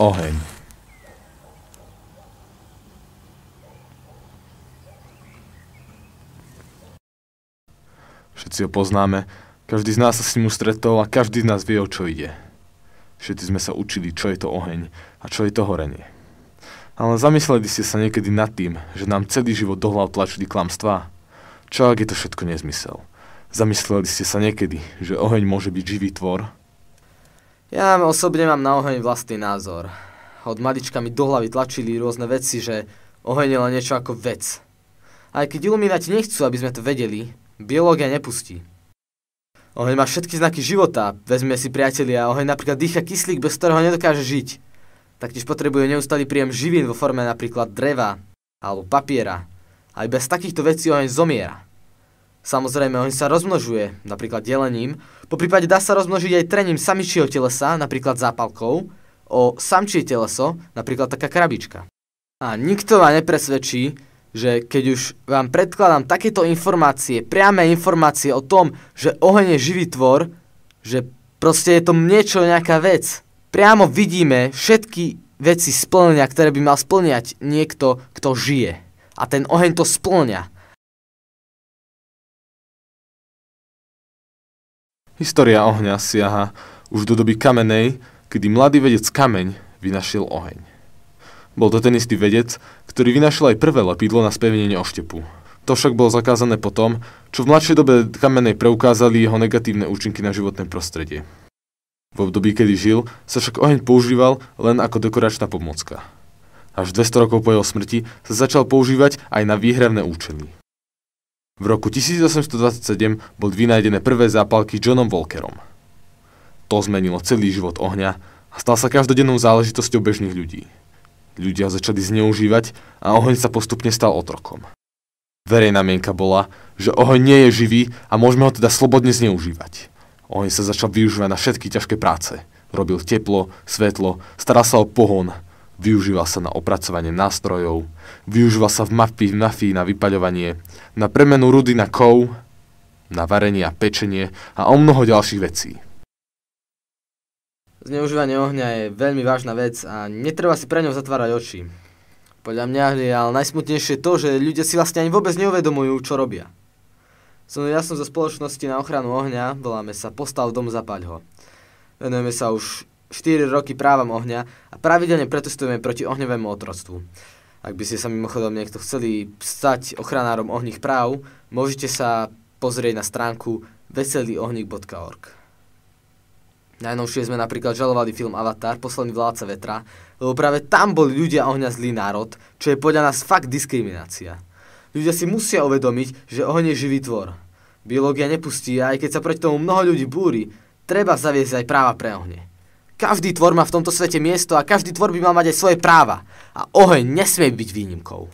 Oheň. Všetci ho poznáme, každý z nás sa s ním už stretol a každý z nás vie, o čo ide. Všetci sme sa učili, čo je to oheň a čo je to horenie. Ale zamysleli ste sa niekedy nad tým, že nám celý život do hlav tlačili klamstvá? Čo ak je to všetko nezmysel? Zamysleli ste sa niekedy, že oheň môže byť živý tvor? Ja osobne mám na oheň vlastný názor. Od malička mi do hlavy tlačili rôzne veci, že oheň je len niečo ako vec. Aj keď ilumináti nechcú, aby sme to vedeli, biológia nepustí. Oheň má všetky znaky života, vezme si priatelia, oheň napríklad dýcha kyslík, bez ktorého nedokáže žiť. Taktiež potrebuje neustály príjem živín vo forme napríklad dreva alebo papiera. Aj bez takýchto vecí oheň zomiera. Samozrejme, oheň sa rozmnožuje, napríklad delením, poprípade dá sa rozmnožiť aj trením samičieho telesa, napríklad zápalkou, o samčie teleso, napríklad taká krabička. A nikto ma nepresvedčí, že keď už vám predkladám takéto informácie, priame informácie o tom, že oheň je živý tvor, že proste je to niečo, nejaká vec. Priamo vidíme všetky veci splňa, ktoré by mal splňať niekto, kto žije. A ten oheň to splňa. História ohňa siaha už do doby kamenej, kedy mladý vedec Kameň vynašiel oheň. Bol to ten istý vedec, ktorý vynašiel aj prvé lepidlo na spevnenie oštepu. To však bolo zakázané po tom, čo v mladšej dobe Kamenej preukázali jeho negatívne účinky na životné prostredie. V období, kedy žil, sa však oheň používal len ako dekoračná pomôcka. Až 200 rokov po jeho smrti sa začal používať aj na výhravné účely. V roku 1827 boli vynájdené prvé zápalky Johnom Walkerom. To zmenilo celý život ohňa a stal sa každodennou záležitosťou bežných ľudí. Ľudia ho začali zneužívať a oheň sa postupne stal otrokom. Verejná mienka bola, že oheň nie je živý a môžeme ho teda slobodne zneužívať. Oheň sa začal využívať na všetky ťažké práce. Robil teplo, svetlo, staral sa o pohon, využíval sa na opracovanie nástrojov, využíval sa v mafii na vypaľovanie, na premenu rudy na kov, na varenie a pečenie a o mnoho ďalších vecí. Zneužívanie ohňa je veľmi vážna vec a netreba si pre ňou zatvárať oči. Podľa mňa je ale najsmutnejšie to, že ľudia si vlastne ani vôbec neuvedomujú, čo robia. Ja som zo spoločnosti na ochranu ohňa, voláme sa Postav dom, zapaľ ho. Venujeme sa už 4 roky právam ohňa a pravidelne protestujeme proti ohňovému otroctvu. Ak by ste sa mimochodom niekto chceli stať ochranárom ohních práv, môžete sa pozrieť na stránku veselyohnik.org. Najnovšie sme napríklad žalovali film Avatar, Posledný vládca vetra, lebo práve tam boli ľudia ohňa zlý národ, čo je podľa nás fakt diskriminácia. Ľudia si musia uvedomiť, že oheň je živý tvor. Biológia nepustí a aj keď sa proti tomu mnoho ľudí búri, treba zaviesť aj práva pre ohne. Každý tvor má v tomto svete miesto a každý tvor by mal mať aj svoje práva. A oheň nesmie byť výnimkou.